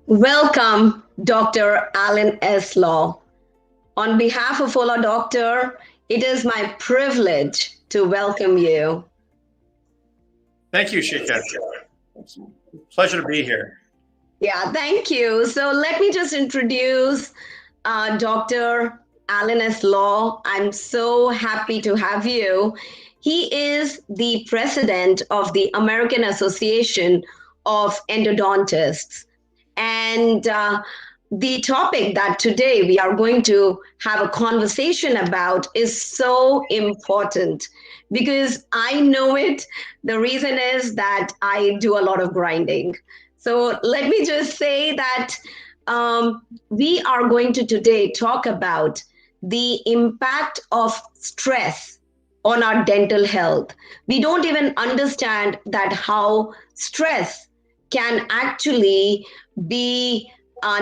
Welcome, Dr. Alan S. Law. On behalf of Ola Doctor, it is my privilege to welcome you. Thank you, Shika. It's a pleasure to be here. Yeah, thank you. So let me just introduce Dr. Alan S. Law. I'm so happy to have you. He is the president of the American Association of Endodontists. And the topic that today we are going to have a conversation about is so important because I know it. The reason is that I do a lot of grinding. So let me just say that we are going to today talk about the impact of stress on our dental health. We don't even understand that how stress can actually be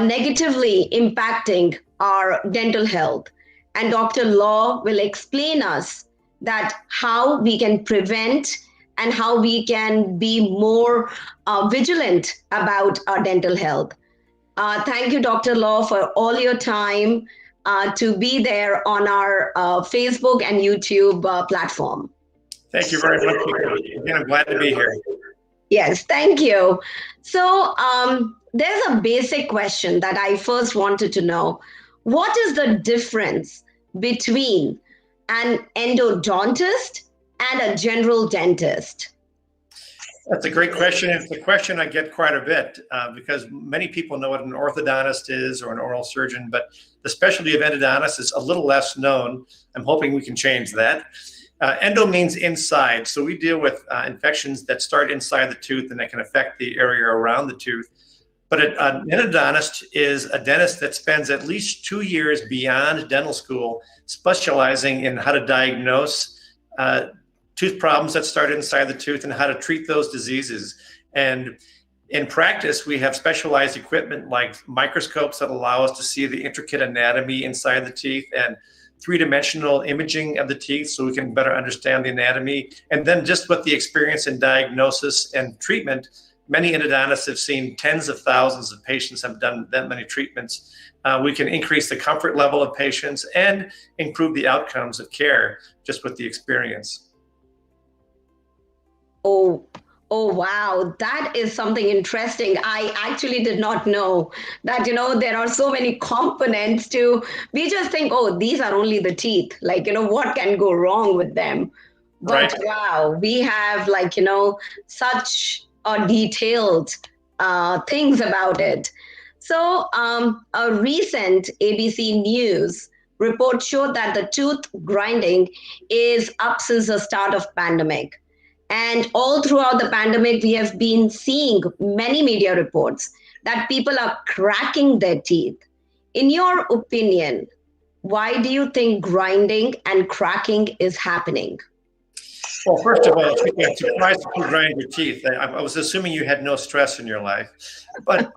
negatively impacting our dental health. And Dr. Law will explain us that how we can prevent and how we can be more vigilant about our dental health. Thank you, Dr. Law, for all your time to be there on our Facebook and YouTube platform. Thank you very much. Again, I'm glad to be here. Yes, thank you. So there's a basic question that I first wanted to know. What is the difference between an endodontist and a general dentist? That's a great question. It's a question I get quite a bit because many people know what an orthodontist is or an oral surgeon, but the specialty of endodontist is a little less known. I'm hoping we can change that. Endo means inside, so we deal with infections that start inside the tooth and that can affect the area around the tooth. But an endodontist is a dentist that spends at least 2 years beyond dental school specializing in how to diagnose tooth problems that start inside the tooth and how to treat those diseases. And in practice, we have specialized equipment like microscopes that allow us to see the intricate anatomy inside the teeth and three-dimensional imaging of the teeth so we can better understand the anatomy. And then just with the experience in diagnosis and treatment, many endodontists have seen tens of thousands of patients, have done that many treatments. We can increase the comfort level of patients and improve the outcomes of care just with the experience. Oh, wow. That is something interesting. I actually did not know that, there are so many components we just think, oh, these are only the teeth. Like, what can go wrong with them? But Right. wow, we have such detailed things about it. So a recent ABC News report showed that the tooth grinding is up since the start of pandemic. And all throughout the pandemic, we have been seeing many media reports that people are cracking their teeth. In your opinion, why do you think grinding and cracking is happening? Well, first of all, I'm surprised that you grind your teeth. I was assuming you had no stress in your life. But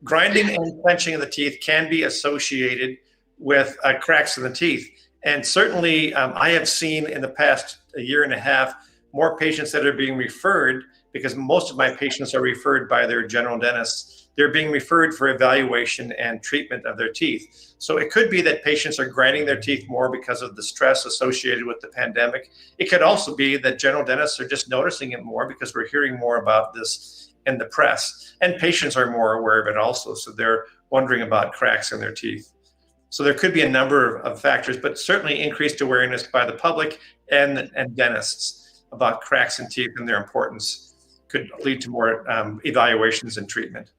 grinding and clenching of the teeth can be associated with cracks in the teeth. And certainly, I have seen in the past a year and a half more patients that are being referred, because most of my patients are referred by their general dentists. They're being referred for evaluation and treatment of their teeth. So it could be that patients are grinding their teeth more because of the stress associated with the pandemic. It could also be that general dentists are just noticing it more because we're hearing more about this in the press. And patients are more aware of it also, so they're wondering about cracks in their teeth. So there could be a number of factors, but certainly increased awareness by the public and dentists about cracks in teeth and their importance could lead to more evaluations and treatment.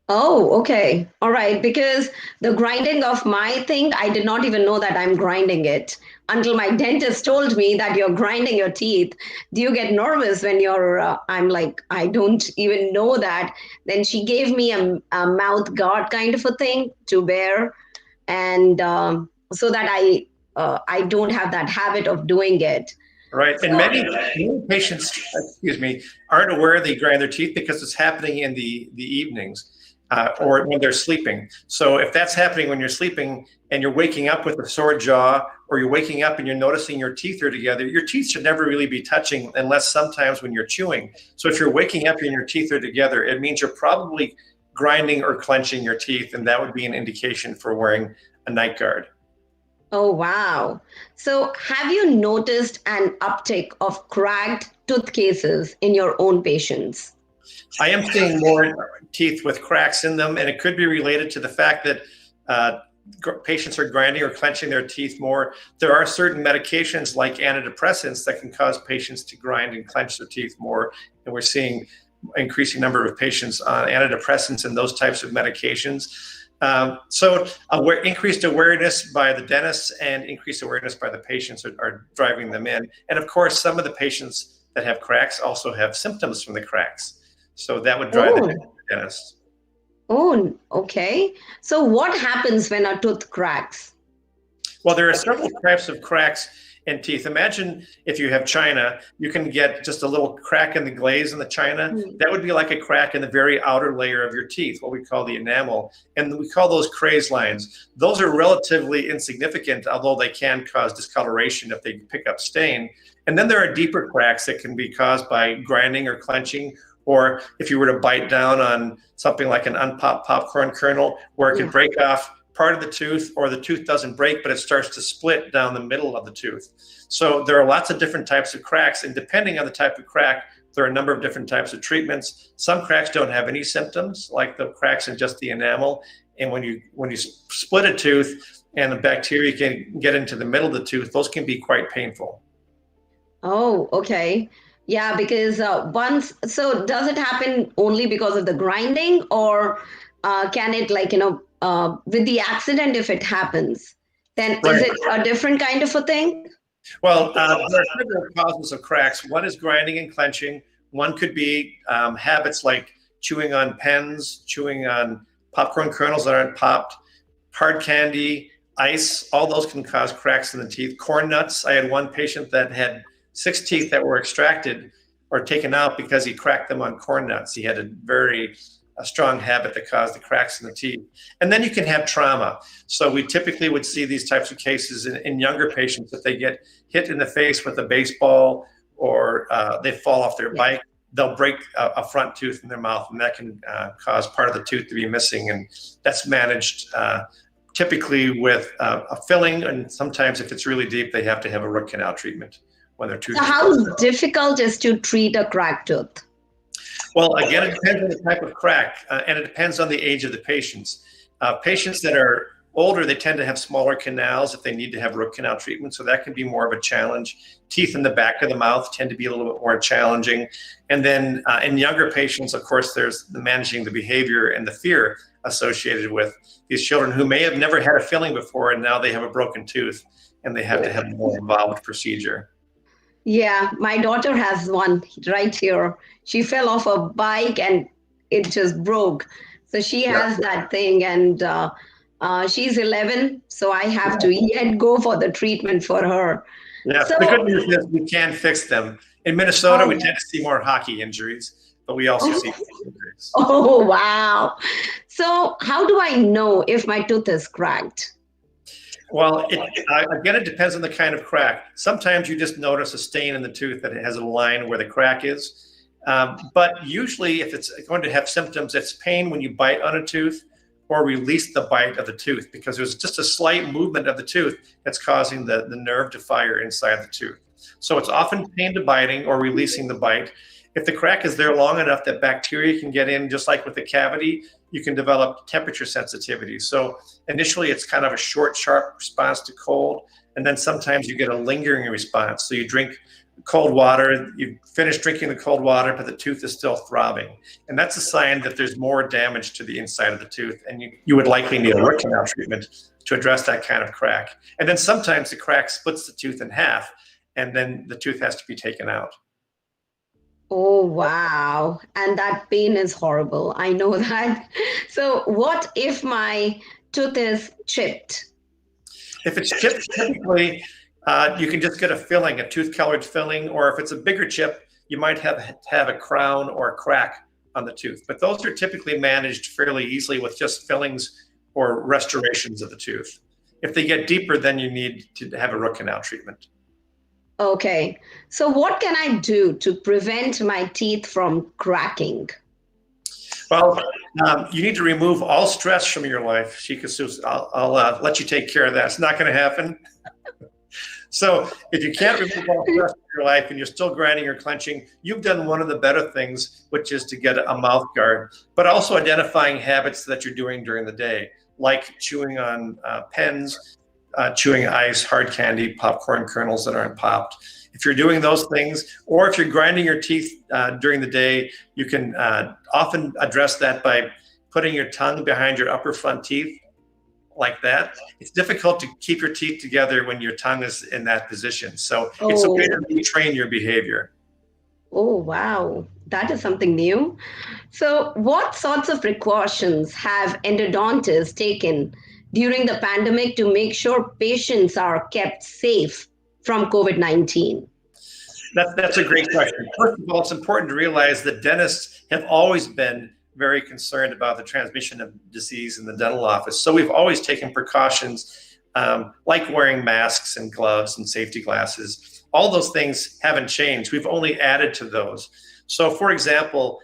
Oh, okay. All right. Because the grinding of my thing, I did not even know that I'm grinding it until my dentist told me that you're grinding your teeth. Do you get nervous when I'm like, I don't even know that. Then she gave me a mouth guard kind of a thing to wear. And so that I don't have that habit of doing it. Right. And many patients, aren't aware they grind their teeth because it's happening in the evenings. or when they're sleeping. So if that's happening when you're sleeping and you're waking up with a sore jaw, or you're waking up and you're noticing your teeth are together, your teeth should never really be touching unless sometimes when you're chewing. So if you're waking up and your teeth are together, it means you're probably grinding or clenching your teeth, and that would be an indication for wearing a night guard. Oh, wow. So have you noticed an uptick of cracked tooth cases in your own patients? I am seeing more teeth with cracks in them, and it could be related to the fact that patients are grinding or clenching their teeth more. There are certain medications like antidepressants that can cause patients to grind and clench their teeth more, and we're seeing increasing number of patients on antidepressants and those types of medications. So increased awareness by the dentists and increased awareness by the patients are driving them in. And of course, some of the patients that have cracks also have symptoms from the cracks. So that would drive the dentist. Oh, okay. So what happens when a tooth cracks? Well, there are several types of cracks in teeth. Imagine if you have china, you can get just a little crack in the glaze in the china. That would be like a crack in the very outer layer of your teeth, what we call the enamel. And we call those craze lines. Those are relatively insignificant, although they can cause discoloration if they pick up stain. And then there are deeper cracks that can be caused by grinding or clenching, or if you were to bite down on something like an unpopped popcorn kernel, where it can break off part of the tooth, or the tooth doesn't break, but it starts to split down the middle of the tooth. So there are lots of different types of cracks, and depending on the type of crack, there are a number of different types of treatments. Some cracks don't have any symptoms, like the cracks in just the enamel. And when you split a tooth and the bacteria can get into the middle of the tooth, those can be quite painful. Oh, okay. Yeah, because so does it happen only because of the grinding, or can it, like, with the accident, if it happens, then is it a different kind of a thing? Well, there are several causes of cracks. One is grinding and clenching. One could be habits like chewing on pens, chewing on popcorn kernels that aren't popped, hard candy, ice. All those can cause cracks in the teeth. Corn nuts. I had one patient that had 6 teeth that were extracted or taken out because he cracked them on corn nuts. He had a strong habit that caused the cracks in the teeth. And then you can have trauma. So we typically would see these types of cases in younger patients. If they get hit in the face with a baseball, or they fall off their bike, they'll break a front tooth in their mouth, and that can cause part of the tooth to be missing. And that's managed typically with a filling, and sometimes if it's really deep, they have to have a root canal treatment when their tooth. So how difficult is to treat a cracked tooth? Well, again, it depends on the type of crack, and it depends on the age of the patients. Patients that are older, they tend to have smaller canals if they need to have root canal treatment, so that can be more of a challenge. Teeth in the back of the mouth tend to be a little bit more challenging. And then in younger patients, of course, there's the managing the behavior and the fear associated with these children who may have never had a filling before, and now they have a broken tooth, and they have to have a more involved procedure. Yeah, my daughter has one right here. She fell off a bike and it just broke. So she has that thing, and she's 11, so I have to yet go for the treatment for her. Yeah, so, the good news is we can fix them. In Minnesota, we tend to see more hockey injuries, but we also see injuries. Oh, wow. So how do I know if my tooth is cracked? Well, again, it depends on the kind of crack. Sometimes you just notice a stain in the tooth that it has a line where the crack is. But usually if it's going to have symptoms, it's pain when you bite on a tooth or release the bite of the tooth, because there's just a slight movement of the tooth that's causing the nerve to fire inside the tooth. So it's often pain to biting or releasing the bite. If the crack is there long enough that bacteria can get in, just like with the cavity, you can develop temperature sensitivity. So initially it's kind of a short, sharp response to cold, and then sometimes you get a lingering response. So you drink cold water, you finish drinking the cold water, but the tooth is still throbbing. And that's a sign that there's more damage to the inside of the tooth, and you would likely need a root canal treatment to address that kind of crack. And then sometimes the crack splits the tooth in half, and then the tooth has to be taken out. Oh, wow. And that pain is horrible. I know that. So what if my tooth is chipped? If it's chipped, typically you can just get a filling, a tooth-colored filling, or if it's a bigger chip, you might have a crown or a crack on the tooth. But those are typically managed fairly easily with just fillings or restorations of the tooth. If they get deeper, then you need to have a root canal treatment. Okay. So what can I do to prevent my teeth from cracking? Well, you need to remove all stress from your life, Shikasu. I'll let you take care of that. It's not going to happen. So if you can't remove all stress from your life and you're still grinding or clenching, you've done one of the better things, which is to get a mouth guard, but also identifying habits that you're doing during the day, like chewing on pens, chewing ice, hard candy, popcorn kernels that aren't popped. If you're doing those things, or if you're grinding your teeth during the day, you can often address that by putting your tongue behind your upper front teeth like that. It's difficult to keep your teeth together when your tongue is in that position. So it's a way to retrain your behavior. Oh, wow. That is something new. So what sorts of precautions have endodontists taken during the pandemic to make sure patients are kept safe from COVID-19? That's a great question. First of all, it's important to realize that dentists have always been very concerned about the transmission of disease in the dental office. So we've always taken precautions like wearing masks and gloves and safety glasses. All those things haven't changed. We've only added to those. So for example,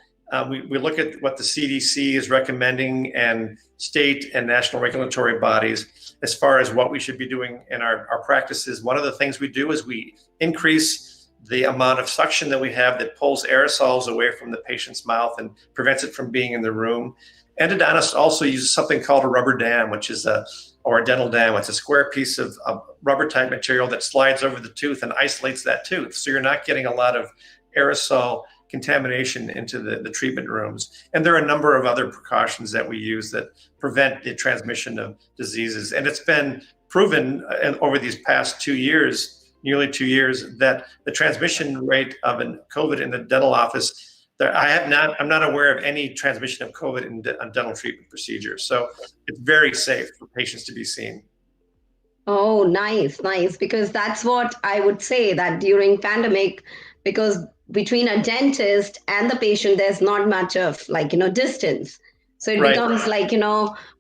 we look at what the CDC is recommending and state and national regulatory bodies as far as what we should be doing in our practices. One of the things we do is we increase the amount of suction that we have that pulls aerosols away from the patient's mouth and prevents it from being in the room. Endodontists also use something called a rubber dam, or a dental dam. It's a square piece of rubber type material that slides over the tooth and isolates that tooth. So you're not getting a lot of aerosol contamination into the treatment rooms. And there are a number of other precautions that we use that prevent the transmission of diseases. And it's been proven over these past 2 years, nearly 2 years, that the transmission rate of COVID in the dental office, I'm not aware of any transmission of COVID in dental treatment procedures. So it's very safe for patients to be seen. Oh, nice, nice. Because that's what I would say, that during pandemic, because between a dentist and the patient, there's not much of distance. So it becomes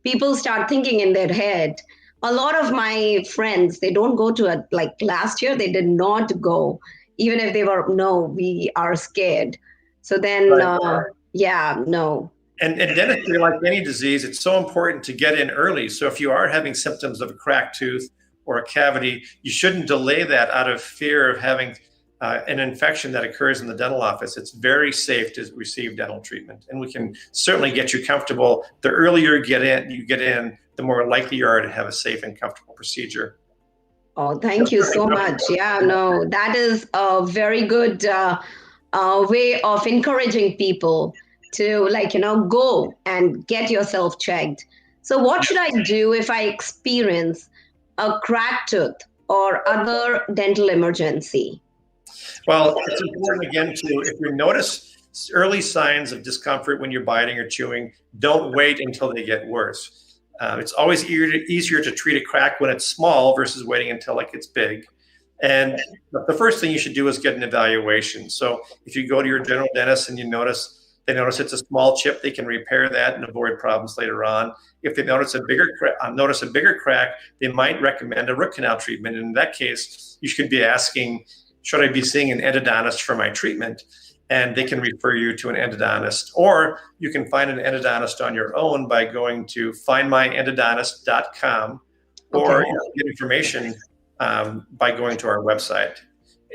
people start thinking in their head. A lot of my friends, they don't go to last year, they did not go, even if they were, no, we are scared. So then, no. And dentistry, like any disease, it's so important to get in early. So if you are having symptoms of a cracked tooth or a cavity, you shouldn't delay that out of fear of having an infection that occurs in the dental office. It's very safe to receive dental treatment, and we can certainly get you comfortable. The earlier you get in, the more likely you are to have a safe and comfortable procedure. Oh, thank you so much. Yeah, no, that is a very good way of encouraging people to go and get yourself checked. So what should I do if I experience a cracked tooth or other dental emergency? Well, it's important again if you notice early signs of discomfort when you're biting or chewing, don't wait until they get worse. It's always easier to treat a crack when it's small versus waiting until it gets big. And the first thing you should do is get an evaluation. So if you go to your general dentist and they notice it's a small chip, they can repair that and avoid problems later on. If they notice a bigger crack, they might recommend a root canal treatment. And in that case, you should be asking, should I be seeing an endodontist for my treatment? And they can refer you to an endodontist, or you can find an endodontist on your own by going to findmyendodontist.com, or get information by going to our website,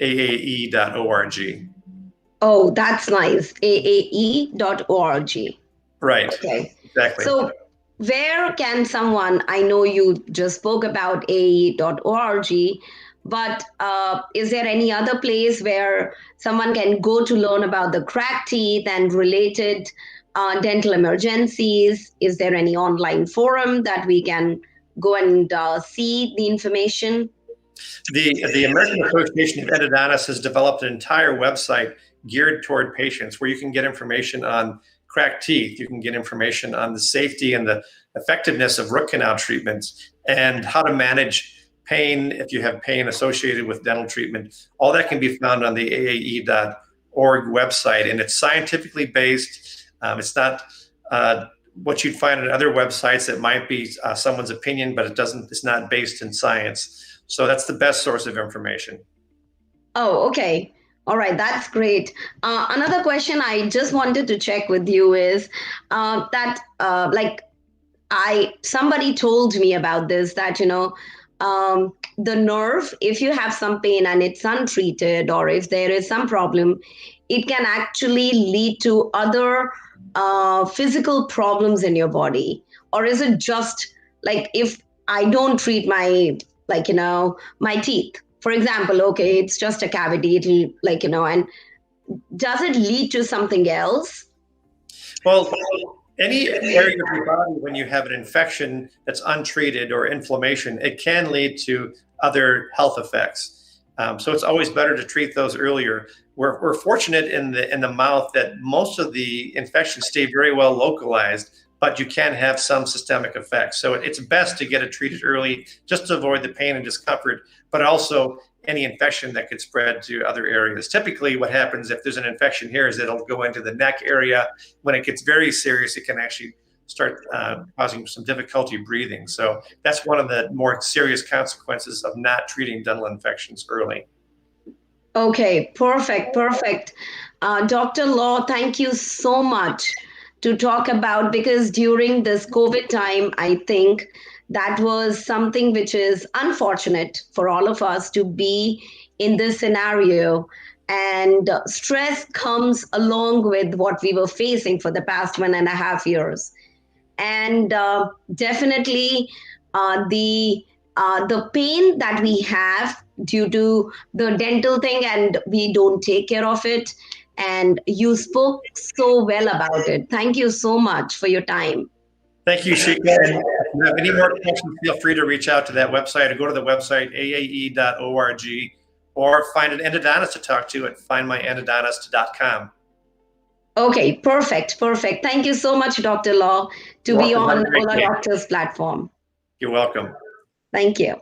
aae.org. Oh, that's nice. aae.org. Right. Okay. Exactly. So where can someone, I know you just spoke about aae.org, but is there any other place where someone can go to learn about the cracked teeth and related dental emergencies? Is there any online forum that we can go and see the information? The American Association of Endodontists has developed an entire website geared toward patients where you can get information on cracked teeth. You can get information on the safety and the effectiveness of root canal treatments and how to manage pain if you have pain associated with dental treatment. All that can be found on the aae.org website, and it's scientifically based. It's not what you'd find on other websites that might be someone's opinion, but it's not based in science. So that's the best source of information. Oh, okay. All right, that's great. Another question I just wanted to check with you is that like somebody told me about this, that the nerve, if you have some pain and it's untreated, or if there is some problem, it can actually lead to other physical problems in your body. Or is it just like, if I don't treat my, my teeth, for example, okay, it's just a cavity, it'll, and does it lead to something else? Well, any area of your body, when you have an infection that's untreated or inflammation, it can lead to other health effects. So it's always better to treat those earlier. We're fortunate in the mouth that most of the infections stay very well localized, but you can have some systemic effects. So it's best to get it treated early, just to avoid the pain and discomfort, but also any infection that could spread to other areas. Typically, what happens if there's an infection here is it'll go into the neck area. When it gets very serious, it can actually start causing some difficulty breathing. So that's one of the more serious consequences of not treating dental infections early. Okay, perfect, perfect. Dr. Law, thank you so much to talk about, because during this COVID time, I think that was something which is unfortunate for all of us to be in this scenario. And stress comes along with what we were facing for the past 1.5 years. And definitely the pain that we have due to the dental thing, and we don't take care of it. And you spoke so well about it. Thank you so much for your time. Thank you, Shika. And if you have any more questions, feel free to reach out to that website or go to the website, aae.org, or find an endodontist to talk to at findmyendodontist.com. Okay, perfect, perfect. Thank you so much, Dr. Law, to be on Ola Doctors platform. You're welcome. Thank you.